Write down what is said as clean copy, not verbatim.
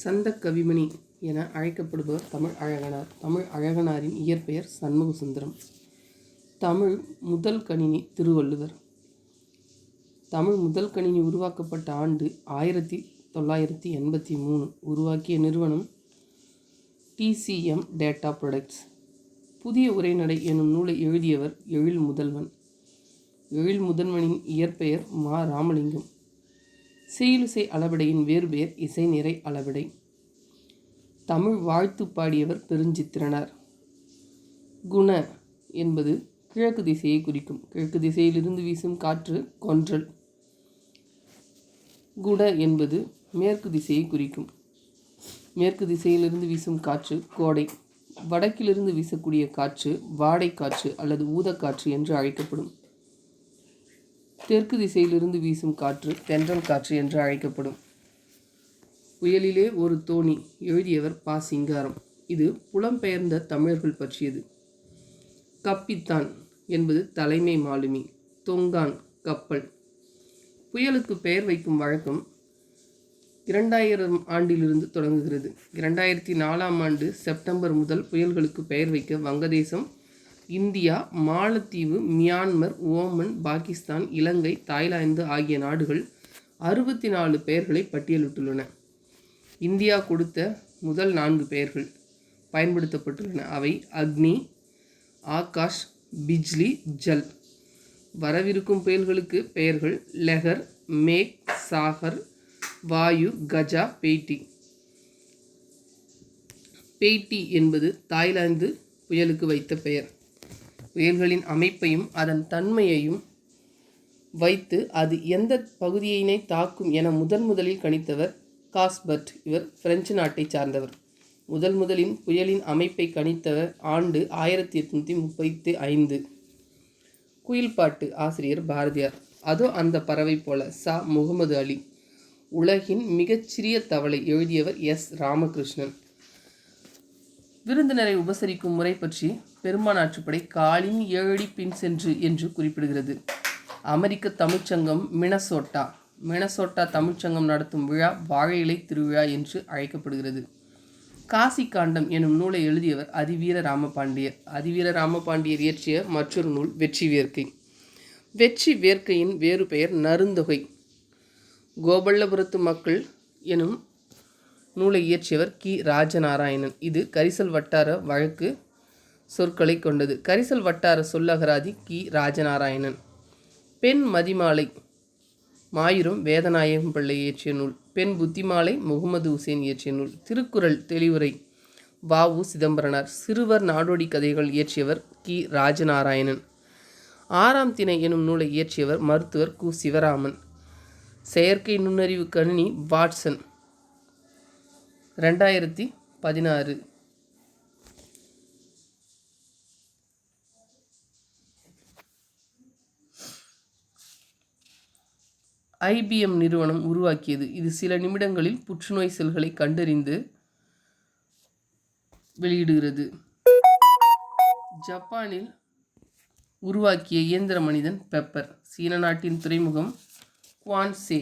சந்த கவிமணி என அழைக்கப்படுபவர் தமிழ் அழகனார். தமிழ் அழகனாரின் இயற்பெயர் சண்முக சுந்தரம். தமிழ் முதல் கணினி திருவள்ளுவர். தமிழ் முதல் கணினி உருவாக்கப்பட்ட ஆண்டு 1983. உருவாக்கிய நிறுவனம் TCM டேட்டா ப்ரொடக்ட்ஸ். புதிய உரைநடை எனும் நூலை எழுதியவர் எழில் முதல்வன். எழில் முதல்வனின் இயற்பெயர் மா. ராமலிங்கம். செய்யுளிசை அளபெடையின் வேறுபெயர் இசை நிறை அளபெடை. தமிழ் வாழ்த்து பாடியவர் பெருஞ்சித்திரனார். குண என்பது கிழக்கு திசையை குறிக்கும். கிழக்கு திசையிலிருந்து வீசும் காற்று கொன்றல். குட என்பது மேற்கு திசையை குறிக்கும். மேற்கு திசையிலிருந்து வீசும் காற்று கோடை. வடக்கிலிருந்து வீசக்கூடிய காற்று வாடை காற்று அல்லது ஊதக்காற்று என்று அழைக்கப்படும். தெற்கு திசையிலிருந்து வீசும் காற்று தென்றல் காற்று என்று அழைக்கப்படும். புயலிலே ஒரு தோணி எழுதியவர் பா. சிங்காரம். இது புலம்பெயர்ந்த தமிழர்கள் பற்றியது. கப்பித்தான் என்பது தலைமை மாலுமி. தொங்கான் கப்பல். புயலுக்கு பெயர் வைக்கும் வழக்கம் 2000 ஆண்டிலிருந்து தொடங்குகிறது. 2004 ஆண்டு செப்டம்பர் முதல் புயல்களுக்கு பெயர் வைக்க வங்கதேசம், இந்தியா, மாலத்தீவு, மியான்மர், ஓமன், பாகிஸ்தான், இலங்கை, தாய்லாந்து ஆகிய நாடுகள் 64 பெயர்களை பட்டியலிட்டுள்ளன. இந்தியா கொடுத்த முதல் 4 பெயர்கள் பயன்படுத்தப்பட்டுள்ளன. அவை அக்னி, ஆகாஷ், பிஜ்லி, ஜல். வரவிருக்கும் புயல்களுக்கு பெயர்கள் லெஹர், மேக், சாகர், வாயு, கஜா, பெய்டி. பெய்டி என்பது தாய்லாந்து புயலுக்கு வைத்த பெயர். புயல்களின் அமைப்பையும் அதன் தன்மையையும் வைத்து அது எந்த பகுதியினை தாக்கும் என முதலில் கணித்தவர் காஸ்பர்ட். இவர் பிரெஞ்சு நாட்டை சார்ந்தவர். முதலின் புயலின் அமைப்பை கணித்தவர் ஆண்டு 1835. குயில்பாட்டு ஆசிரியர் பாரதியார். அதோ அந்த பறவை போல சா. முகமது அலி. உலகின் மிகச்சிறிய தவளை எழுதியவர் எஸ். ராமகிருஷ்ணன். விருந்தினரை உபசரிக்கும் முறை பற்றி பெரும்பானாற்றுப்படை காலின் 7 அடி பின் சென்று என்று குறிப்பிடுகிறது. அமெரிக்க தமிழ்ச்சங்கம் மினசோட்டா தமிழ்ச்சங்கம் நடத்தும் விழா வாழை இலை திருவிழா என்று அழைக்கப்படுகிறது. காசி காண்டம் எனும் நூலை எழுதியவர் அதிவீர ராமபாண்டியர். அதிவீர ராமபாண்டியர் இயற்றிய மற்றொரு நூல் வெற்றி வேர்க்கை. வெற்றி வேர்க்கையின் வேறு பெயர் நருந்தொகை. கோபல்லபுரத்து மக்கள் எனும் நூலை இயற்றியவர் கி. ராஜநாராயணன். இது கரிசல் வட்டார வழக்கு சொற்களை கொண்டது. கரிசல் வட்டார சொல்லகராதி கி. ராஜநாராயணன். பெண் மதிமாலை மாயூரம் வேதநாயகம் பிள்ளை இயற்றிய நூல். பெண் புத்திமாலை முகமது உசேன் இயற்றிய நூல். திருக்குறள் தெளிவுரை வ. உ. சிதம்பரனார். சிறுவர் நாடோடி கதைகள் இயற்றியவர் கி. ராஜநாராயணன். 6ஆம் திணை எனும் நூலை இயற்றியவர் மருத்துவர் கு. சிவராமன். செயற்கை நுண்ணறிவு கணினி வாட்சன். 2016. IBM நிறுவனம் உருவாக்கியது. இது சில நிமிடங்களில் புற்றுநோய் செல்களை கண்டறிந்து வெளியிடுகிறது. ஜப்பானில் உருவாக்கிய இயந்திர மனிதன் பெப்பர். சீன நாட்டின் துறைமுகம் குவான்சே.